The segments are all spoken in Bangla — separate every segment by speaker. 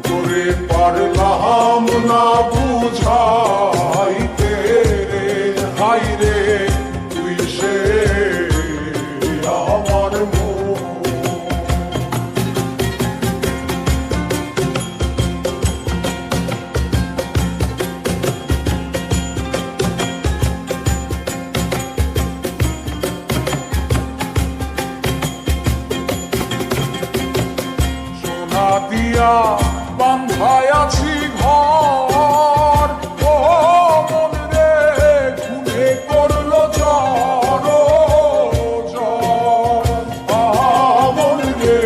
Speaker 1: তোরে পারলাম না বুঝাইতে রে, হাই রে তুই সে আমার মন। সোনা দিয়া বান্ধায় আছি ঘর, ও মন রে ঘুমে করলো ঝড় মন রে।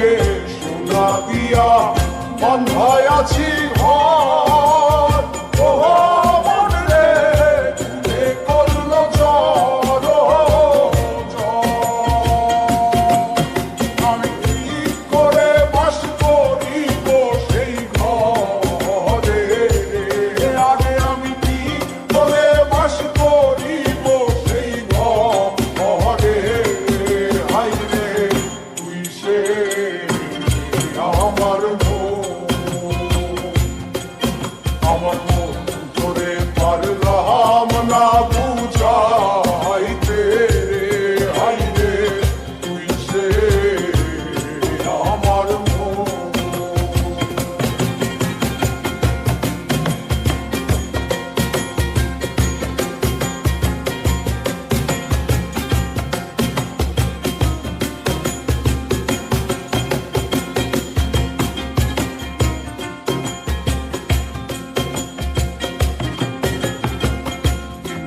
Speaker 1: সোনা দিয়া বান্ধায় আছি ঘর, ও মন রে ঘুমে করলো ঝড়। আমি কি করে বাস করিব সেই ঘরে, আগে আমি কি করে বাস করিব সেই ঘরে, হাই রে তুই সে আমার আমার মন তোরে পারলাম না বুঝাইতে রে, হাই রে তুই সে আমার মন।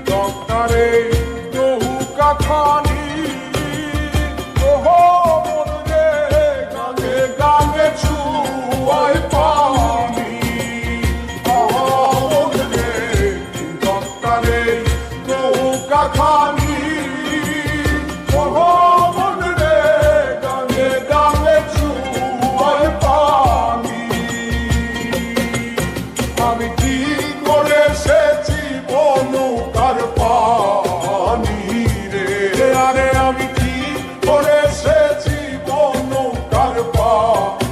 Speaker 1: ডক্টরে নৌকা খানি, ওহো মন রে গানে গানে ছুয়ায় পানি, ওহো মন রে ডক্টরে নৌকা খানি, ওহো মন রে গানে গানে ছুয়ায় পানি। আমি কি করে সেছি নৌকার পানি রে, আরে আমি কি করে সেছি নৌকার পানি।